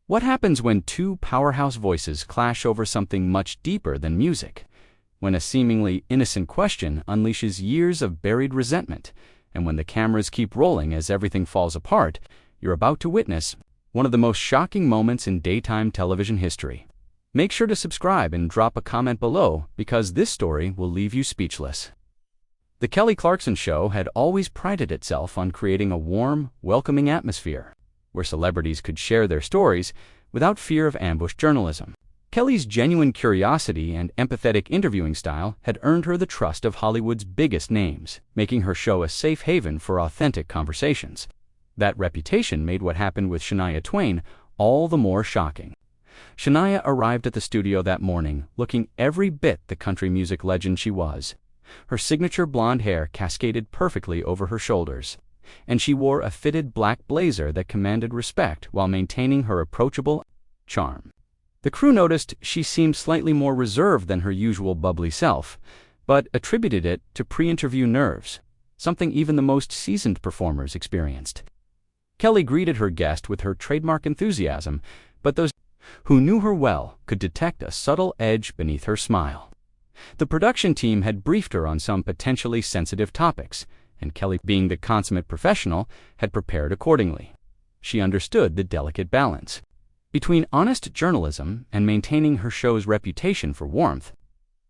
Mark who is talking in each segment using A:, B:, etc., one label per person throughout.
A: What happens when two powerhouse voices clash over something much deeper than music? When a seemingly innocent question unleashes years of buried resentment, and when the cameras keep rolling as everything falls apart, you're about to witness one of the most shocking moments in daytime television history. Make sure to subscribe and drop a comment below because this story will leave you speechless. The Kelly Clarkson Show had always prided itself on creating a warm, welcoming atmosphere where celebrities could share their stories without fear of ambush journalism. Kelly's genuine curiosity and empathetic interviewing style had earned her the trust of Hollywood's biggest names, making her show a safe haven for authentic conversations. That reputation made what happened with Shania Twain all the more shocking. Shania arrived at the studio that morning looking every bit the country music legend she was. Her signature blonde hair cascaded perfectly over her shoulders, and she wore a fitted black blazer that commanded respect while maintaining her approachable charm. The crew noticed she seemed slightly more reserved than her usual bubbly self, but attributed it to pre-interview nerves, something even the most seasoned performers experienced. Kelly greeted her guest with her trademark enthusiasm, but those who knew her well could detect a subtle edge beneath her smile. The production team had briefed her on some potentially sensitive topics, and Kelly, being the consummate professional, had prepared accordingly. She understood the delicate balance between honest journalism and maintaining her show's reputation for warmth.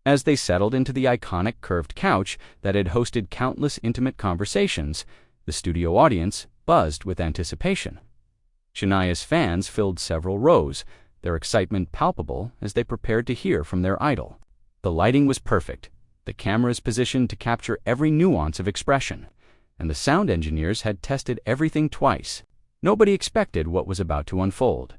A: As they settled into the iconic curved couch that had hosted countless intimate conversations, the studio audience buzzed with anticipation. Shania's fans filled several rows, their excitement palpable as they prepared to hear from their idol. The lighting was perfect, the cameras positioned to capture every nuance of expression, and the sound engineers had tested everything twice. Nobody expected what was about to unfold.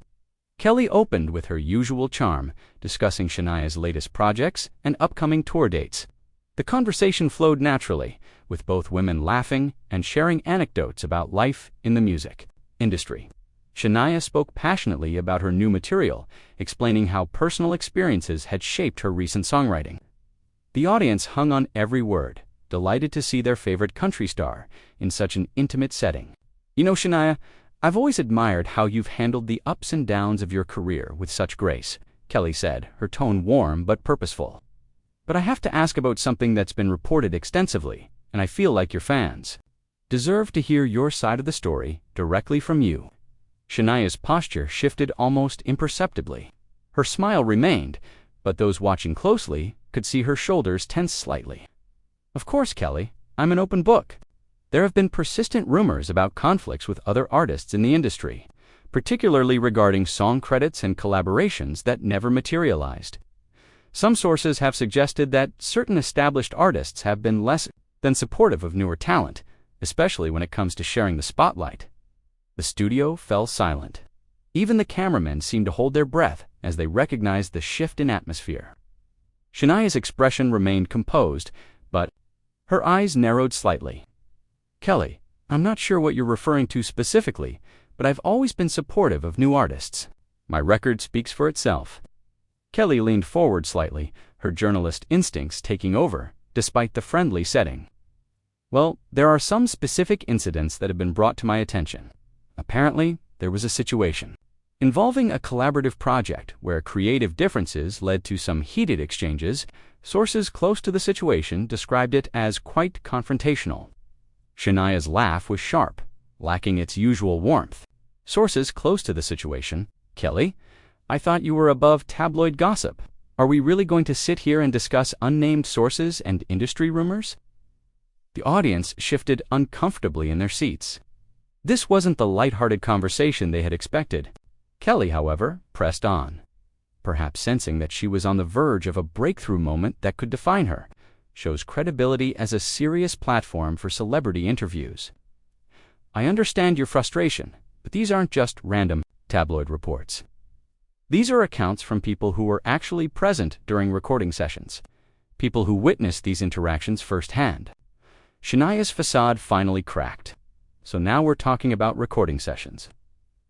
A: Kelly opened with her usual charm, discussing Shania's latest projects and upcoming tour dates. The conversation flowed naturally, with both women laughing and sharing anecdotes about life in the music industry. Shania spoke passionately about her new material, explaining how personal experiences had shaped her recent songwriting. The audience hung on every word, delighted to see their favorite country star in such an intimate setting. "You know, Shania, I've always admired how you've handled the ups and downs of your career with such grace," Kelly said, her tone warm but purposeful. "But I have to ask about something that's been reported extensively, and I feel like your fans deserve to hear your side of the story directly from you." Shania's posture shifted almost imperceptibly. Her smile remained, but those watching closely could see her shoulders tense slightly. "Of course, Kelly, I'm an open book. There have been persistent rumors about conflicts with other artists in the industry, particularly regarding song credits and collaborations that never materialized. Some sources have suggested that certain established artists have been less than supportive of newer talent, especially when it comes to sharing the spotlight." The studio fell silent. Even the cameramen seemed to hold their breath as they recognized the shift in atmosphere. Shania's expression remained composed, but her eyes narrowed slightly. "Kelly, I'm not sure what you're referring to specifically, but I've always been supportive of new artists. My record speaks for itself." Kelly leaned forward slightly, her journalist instincts taking over, despite the friendly setting. "Well, there are some specific incidents that have been brought to my attention. Apparently, there was a situation involving a collaborative project where creative differences led to some heated exchanges. Sources close to the situation described it as quite confrontational." Shania's laugh was sharp, lacking its usual warmth. "Sources close to the situation? Kelly, I thought you were above tabloid gossip. Are we really going to sit here and discuss unnamed sources and industry rumors?" The audience shifted uncomfortably in their seats. This wasn't the lighthearted conversation they had expected. Kelly, however, pressed on, perhaps sensing that she was on the verge of a breakthrough moment that could define her. Show's credibility as a serious platform for celebrity interviews. "I understand your frustration, but these aren't just random tabloid reports. These are accounts from people who were actually present during recording sessions, people who witnessed these interactions firsthand." Shania's facade finally cracked. "So now we're talking about recording sessions.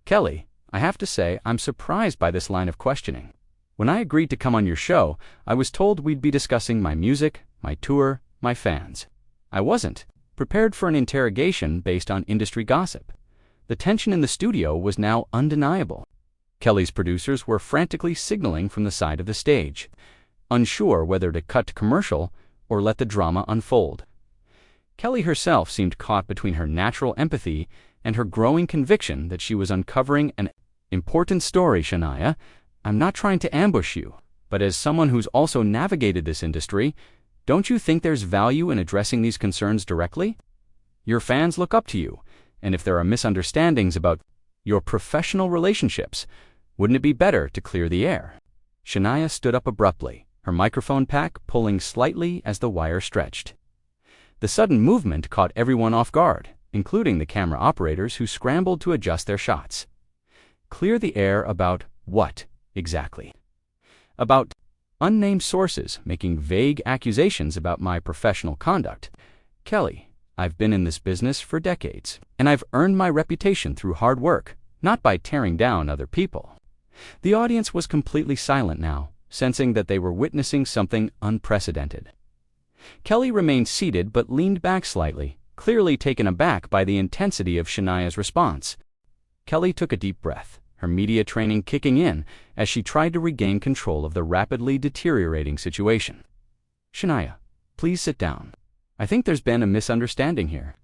A: Kelly, I have to say I'm surprised by this line of questioning. When I agreed to come on your show, I was told we'd be discussing my music, my tour, my fans. I wasn't prepared for an interrogation based on industry gossip. The tension in the studio was now undeniable." Kelly's producers were frantically signaling from the side of the stage, unsure whether to cut to commercial or let the drama unfold. Kelly herself seemed caught between her natural empathy and her growing conviction that she was uncovering an important story. Shania, I'm not trying to ambush you, but as someone who's also navigated this industry, don't you think there's value in addressing these concerns directly? Your fans look up to you, and if there are misunderstandings about your professional relationships, wouldn't it be better to clear the air? Shania stood up abruptly, her microphone pack pulling slightly as the wire stretched. The sudden movement caught everyone off guard, including the camera operators who scrambled to adjust their shots. Clear the air about what, exactly? About unnamed sources making vague accusations about my professional conduct. Kelly, I've been in this business for decades, and I've earned my reputation through hard work, not by tearing down other people. The audience was completely silent now, sensing that they were witnessing something unprecedented. Kelly remained seated but leaned back slightly, clearly taken aback by the intensity of Shania's response. Kelly took a deep breath, her media training kicking in as she tried to regain control of the rapidly deteriorating situation. Shania, please sit down. I think there's been a misunderstanding here.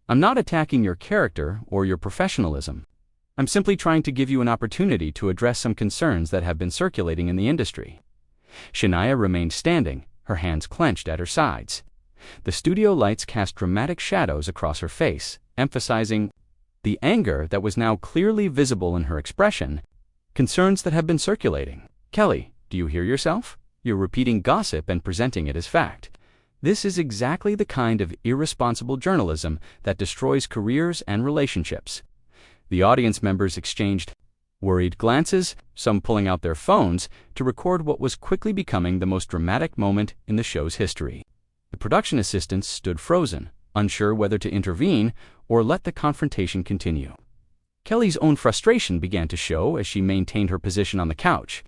A: I'm not attacking your character or your professionalism. I'm simply trying to give you an opportunity to address some concerns that have been circulating in the industry. Shania remained standing, her hands clenched at her sides. The studio lights cast dramatic shadows across her face, emphasizing the anger that was now clearly visible in her expression, concerns that have been circulating. Kelly, do you hear yourself? You're repeating gossip and presenting it as fact. This is exactly the kind of irresponsible journalism that destroys careers and relationships. The audience members exchanged worried glances, some pulling out their phones to record what was quickly becoming the most dramatic moment in the show's history. The production assistants stood frozen, unsure whether to intervene or let the confrontation continue. Kelly's own frustration began to show as she maintained her position on the couch.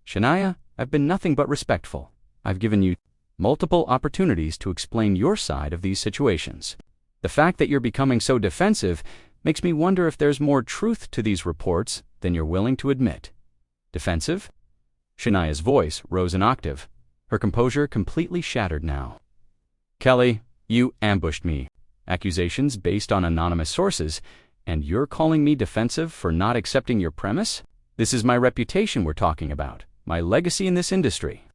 A: Shania, I've been nothing but respectful. I've given you multiple opportunities to explain your side of these situations. The fact that you're becoming so defensive makes me wonder if there's more truth to these reports than you're willing to admit. Defensive? Shania's voice rose an octave, her composure completely shattered now. Kelly, you ambushed me. Accusations based on anonymous sources, and you're calling me defensive for not accepting your premise? This is my reputation we're talking about, my legacy in this industry.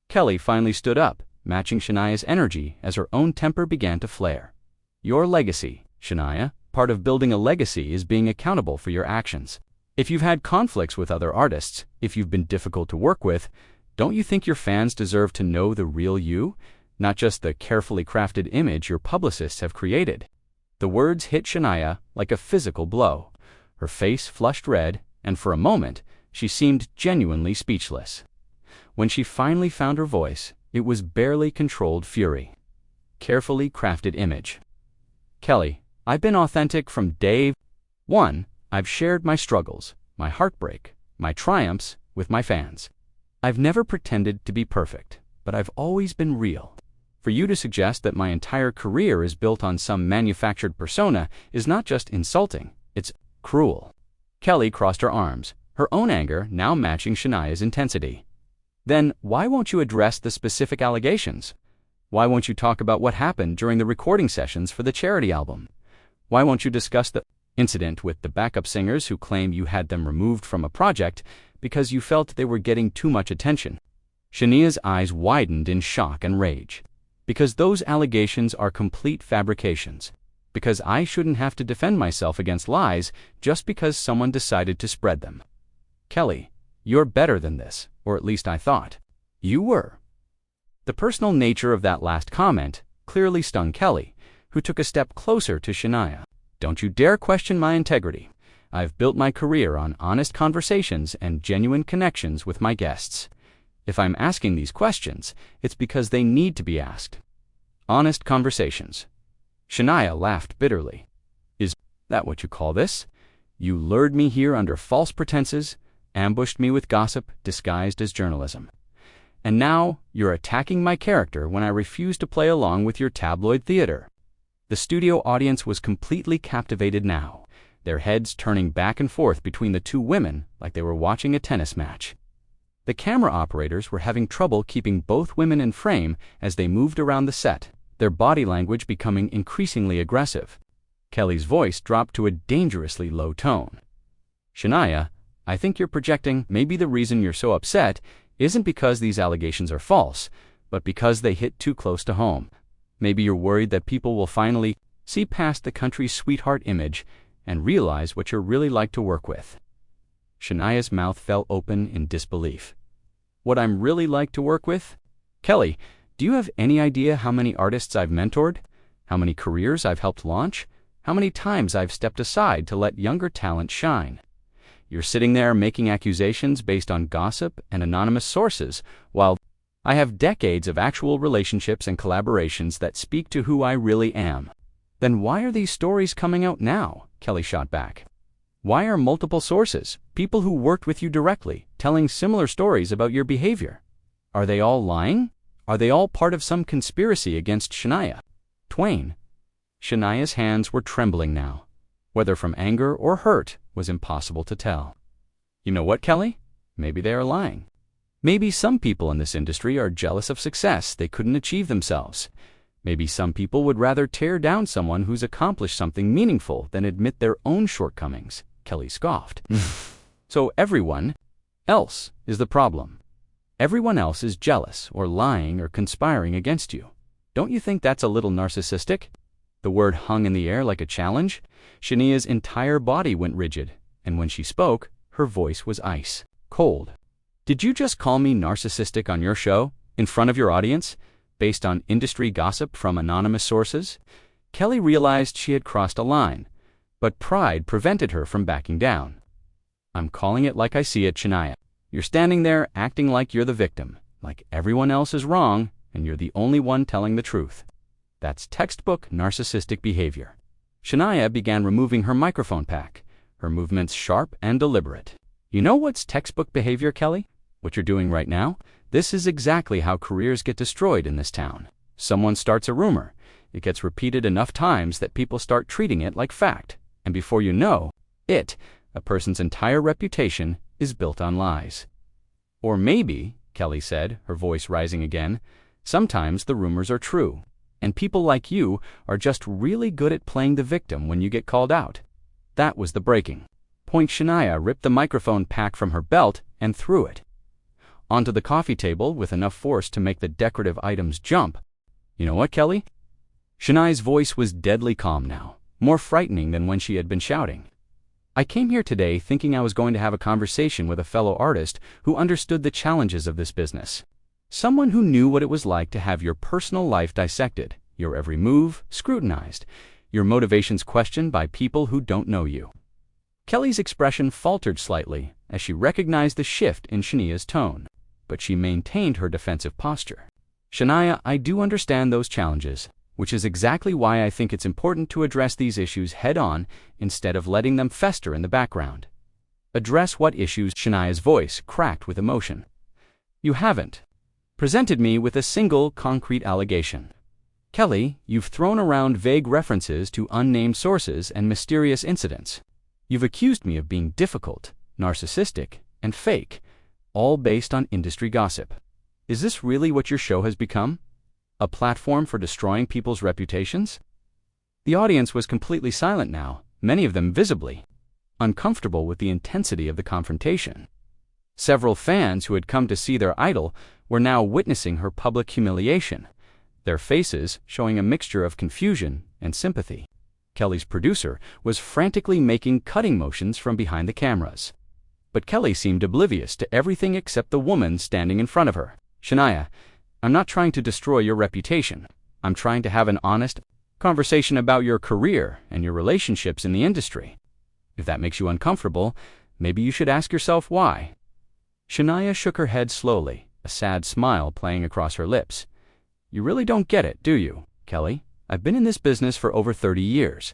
A: Kelly finally stood up, matching Shania's energy as her own temper began to flare. Your legacy, Shania. Part of building a legacy is being accountable for your actions. If you've had conflicts with other artists, if you've been difficult to work with, don't you think your fans deserve to know the real you, not just the carefully crafted image your publicists have created? The words hit Shania like a physical blow. Her face flushed red, and for a moment, she seemed genuinely speechless. When she finally found her voice, it was barely controlled fury. Carefully crafted image. Kelly, I've been authentic from day one. I've shared my struggles, my heartbreak, my triumphs with my fans. I've never pretended to be perfect, but I've always been real. For you to suggest that my entire career is built on some manufactured persona is not just insulting, it's cruel. Kelly crossed her arms, her own anger now matching Shania's intensity. Then why won't you address the specific allegations? Why won't you talk about what happened during the recording sessions for the charity album? Why won't you discuss the incident with the backup singers who claim you had them removed from a project because you felt they were getting too much attention? Shania's eyes widened in shock and rage. Because those allegations are complete fabrications. Because I shouldn't have to defend myself against lies just because someone decided to spread them. Kelly, you're better than this, or at least I thought. You were. The personal nature of that last comment clearly stung Kelly, who took a step closer to Shania. Don't you dare question my integrity. I've built my career on honest conversations and genuine connections with my guests. If I'm asking these questions, it's because they need to be asked. Honest conversations. Shania laughed bitterly. Is that what you call this? You lured me here under false pretenses, ambushed me with gossip disguised as journalism. And now you're attacking my character when I refuse to play along with your tabloid theater. The studio audience was completely captivated now. their heads turning back and forth between the two women like they were watching a tennis match. The camera operators were having trouble keeping both women in frame as they moved around the set, their body language becoming increasingly aggressive. Kelly's voice dropped to a dangerously low tone. "Shania, I think you're projecting. Maybe the reason you're so upset isn't because these allegations are false, but because they hit too close to home. Maybe you're worried that people will finally see past the country sweetheart image and realize what you're really like to work with." Shania's mouth fell open in disbelief. "What I'm really like to work with? Kelly, do you have any idea how many artists I've mentored? How many careers I've helped launch? How many times I've stepped aside to let younger talent shine? You're sitting there making accusations based on gossip and anonymous sources, while I have decades of actual relationships and collaborations that speak to who I really am." "Then why are these stories coming out now?" Kelly shot back. "Why are multiple sources, people who worked with you directly, telling similar stories about your behavior? Are they all lying? Are they all part of some conspiracy against Shania Twain?" Shania's hands were trembling now. Whether from anger or hurt was impossible to tell. "You know what, Kelly? Maybe they are lying. Maybe some people in this industry are jealous of success they couldn't achieve themselves. Maybe some people would rather tear down someone who's accomplished something meaningful than admit their own shortcomings," Kelly scoffed. "So everyone else is the problem. Everyone else is jealous or lying or conspiring against you. Don't you think that's a little narcissistic?" The word hung in the air like a challenge. Shania's entire body went rigid, and when she spoke, her voice was ice cold. "Did you just call me narcissistic on your show, in front of your audience, based on industry gossip from anonymous sources?" Kelly realized she had crossed a line, but pride prevented her from backing down. "I'm calling it like I see it, Shania. You're standing there acting like you're the victim, like everyone else is wrong, and you're the only one telling the truth. That's textbook narcissistic behavior." Shania began removing her microphone pack, her movements sharp and deliberate. "You know what's textbook behavior, Kelly? What you're doing right now? This is exactly how careers get destroyed in this town. Someone starts a rumor. It gets repeated enough times that people start treating it like fact. And before you know it, a person's entire reputation is built on lies." "Or maybe," Kelly said, her voice rising again, "sometimes the rumors are true. And people like you are just really good at playing the victim when you get called out." That was the breaking point. Shania ripped the microphone pack from her belt and threw it onto the coffee table with enough force to make the decorative items jump. "You know what, Kelly?" Shania's voice was deadly calm now, more frightening than when she had been shouting. "I came here today thinking I was going to have a conversation with a fellow artist who understood the challenges of this business. Someone who knew what it was like to have your personal life dissected, your every move scrutinized, your motivations questioned by people who don't know you." Kelly's expression faltered slightly as she recognized the shift in Shania's tone, but she maintained her defensive posture. "Shania, I do understand those challenges, which is exactly why I think it's important to address these issues head-on instead of letting them fester in the background." "Address what issues?" Shania's voice cracked with emotion. "You haven't presented me with a single concrete allegation. Kelly, you've thrown around vague references to unnamed sources and mysterious incidents. You've accused me of being difficult, narcissistic, and fake, all based on industry gossip. Is this really what your show has become? A platform for destroying people's reputations?" The audience was completely silent now, many of them visibly uncomfortable with the intensity of the confrontation. Several fans who had come to see their idol were now witnessing her public humiliation, their faces showing a mixture of confusion and sympathy. Kelly's producer was frantically making cutting motions from behind the cameras. But Kelly seemed oblivious to everything except the woman standing in front of her. "Shania, I'm not trying to destroy your reputation. I'm trying to have an honest conversation about your career and your relationships in the industry. If that makes you uncomfortable, maybe you should ask yourself why." Shania shook her head slowly, a sad smile playing across her lips. "You really don't get it, do you, Kelly? I've been in this business for over 30 years.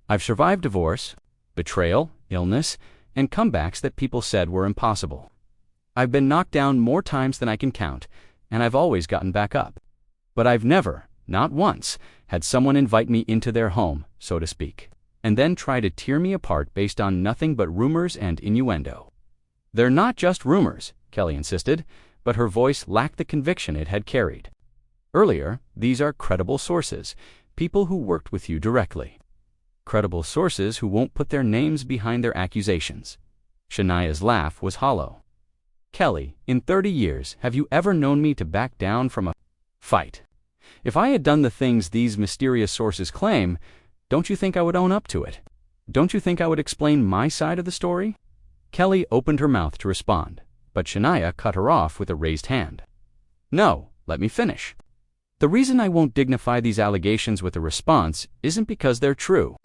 A: I've survived divorce, betrayal, illness, and comebacks that people said were impossible. I've been knocked down more times than I can count, and I've always gotten back up. But I've never, not once, had someone invite me into their home, so to speak. and then try to tear me apart based on nothing but rumors and innuendo. They're not just rumors, Kelly insisted, but her voice lacked the conviction it had carried. Earlier, these are credible sources, people who worked with you directly. Credible sources who won't put their names behind their accusations. Shania's laugh was hollow. Kelly, in 30 years, have you ever known me to back down from a fight? If I had done the things these mysterious sources claim, don't you think I would own up to it? Don't you think I would explain my side of the story? Kelly opened her mouth to respond, but Shania cut her off with a raised hand. No, let me finish. The reason I won't dignify these allegations with a response isn't because they're true.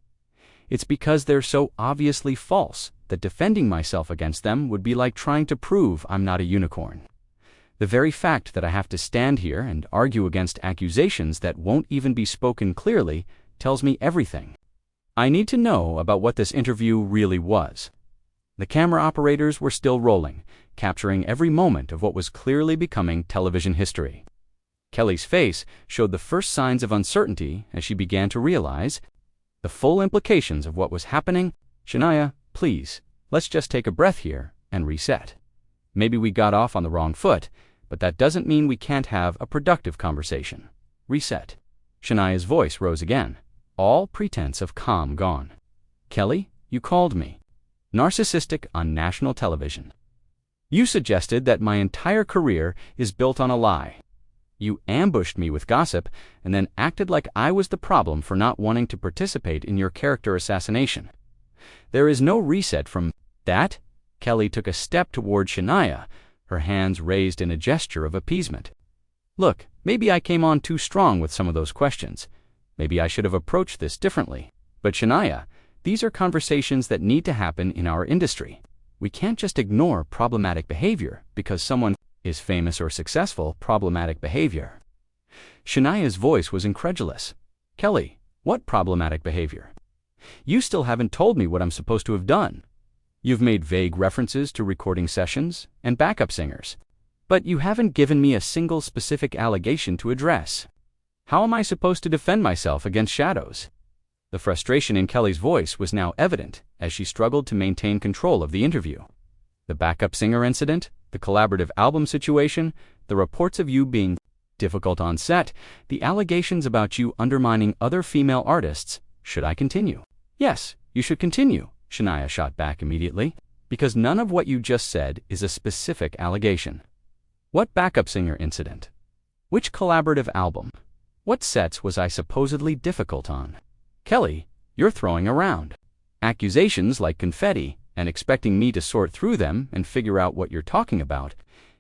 A: It's because they're so obviously false that defending myself against them would be like trying to prove I'm not a unicorn. The very fact that I have to stand here and argue against accusations that won't even be spoken clearly tells me everything. I need to know about what this interview really was. The camera operators were still rolling, capturing every moment of what was clearly becoming television history. Kelly's face showed the first signs of uncertainty as she began to realize the full implications of what was happening. Shania, please, let's just take a breath here and reset. Maybe we got off on the wrong foot, but that doesn't mean we can't have a productive conversation. Reset. Shania's voice rose again, all pretense of calm gone. Kelly, you called me narcissistic on national television. You suggested that my entire career is built on a lie. You ambushed me with gossip and then acted like I was the problem for not wanting to participate in your character assassination. There is no reset from that. Kelly took a step toward Shania, her hands raised in a gesture of appeasement. Look, maybe I came on too strong with some of those questions. Maybe I should have approached this differently. But Shania, these are conversations that need to happen in our industry. We can't just ignore problematic behavior because someone is famous or successful. Problematic behavior. Shania's voice was incredulous. Kelly, what problematic behavior? You still haven't told me what I'm supposed to have done. You've made vague references to recording sessions and backup singers, but you haven't given me a single specific allegation to address. How am I supposed to defend myself against shadows? The frustration in Kelly's voice was now evident as she struggled to maintain control of the interview. The backup singer incident, the collaborative album situation, the reports of you being difficult on set, the allegations about you undermining other female artists. Should I continue? Yes, you should continue, Shania shot back immediately, because none of what you just said is a specific allegation. What backup singer incident? Which collaborative album? What sets was I supposedly difficult on? Kelly, you're throwing around accusations like confetti and expecting me to sort through them and figure out what you're talking about.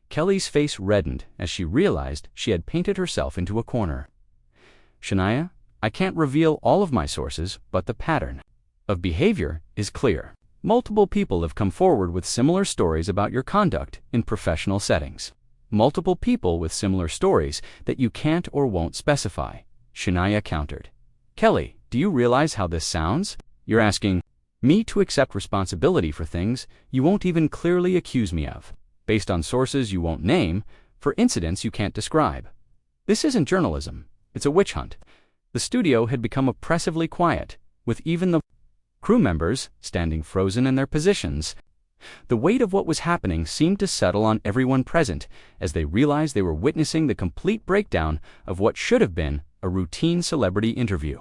A: Kelly's face reddened as she realized she had painted herself into a corner. Shania, I can't reveal all of my sources, but the pattern of behavior is clear. Multiple people have come forward with similar stories about your conduct in professional settings. Multiple people with similar stories that you can't or won't specify. Shania countered. Kelly, do you realize how this sounds? You're asking me to accept responsibility for things you won't even clearly accuse me of, based on sources you won't name, for incidents you can't describe. This isn't journalism. It's a witch hunt. The studio had become oppressively quiet, with even the crew members standing frozen in their positions. The weight of what was happening seemed to settle on everyone present as they realized they were witnessing the complete breakdown of what should have been a routine celebrity interview.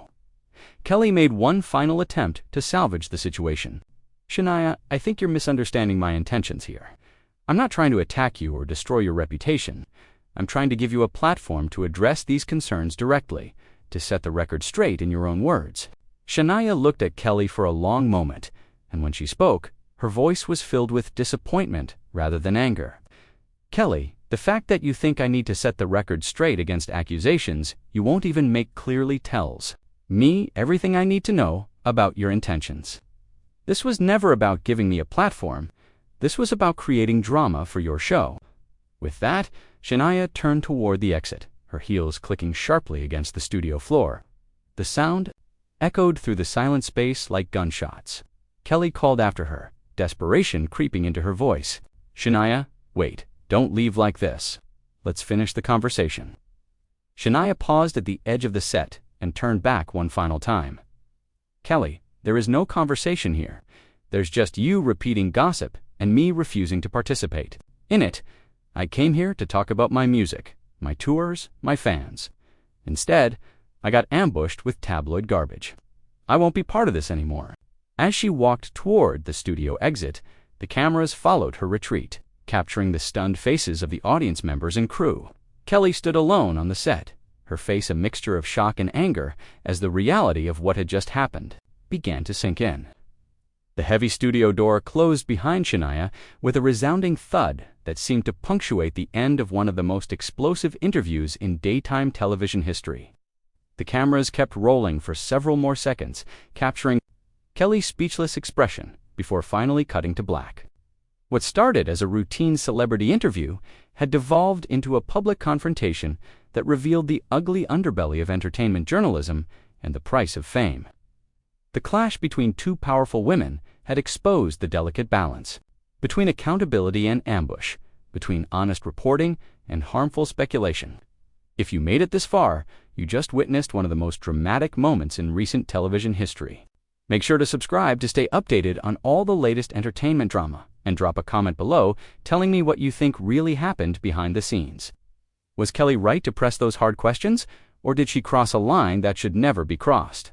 A: Kelly made one final attempt to salvage the situation. Shania, I think you're misunderstanding my intentions here. I'm not trying to attack you or destroy your reputation. I'm trying to give you a platform to address these concerns directly, to set the record straight in your own words. Shania looked at Kelly for a long moment, and when she spoke, her voice was filled with disappointment rather than anger. Kelly, the fact that you think I need to set the record straight against accusations you won't even make clearly tells me everything I need to know about your intentions. This was never about giving me a platform. This was about creating drama for your show. With that, Shania turned toward the exit, her heels clicking sharply against the studio floor. The sound echoed through the silent space like gunshots. Kelly called after her, desperation creeping into her voice. Shania, wait, don't leave like this. Let's finish the conversation. Shania paused at the edge of the set and turned back one final time. Kelly, There is no conversation here. There's just you repeating gossip and me refusing to participate. In it, I came here to talk about my music, my tours, my fans. Instead, I got ambushed with tabloid garbage. I won't be part of this anymore." As she walked toward the studio exit, the cameras followed her retreat, capturing the stunned faces of the audience members and crew. Kelly stood alone on the set, her face a mixture of shock and anger as the reality of what had just happened began to sink in. The heavy studio door closed behind Shania with a resounding thud that seemed to punctuate the end of one of the most explosive interviews in daytime television history. The cameras kept rolling for several more seconds, capturing Kelly's speechless expression before finally cutting to black. What started as a routine celebrity interview had devolved into a public confrontation that revealed the ugly underbelly of entertainment journalism and the price of fame. The clash between two powerful women had exposed the delicate balance between accountability and ambush, between honest reporting and harmful speculation. If you made it this far, you just witnessed one of the most dramatic moments in recent television history. Make sure to subscribe to stay updated on all the latest entertainment drama, and drop a comment below telling me what you think really happened behind the scenes. Was Kelly right to press those hard questions, or did she cross a line that should never be crossed?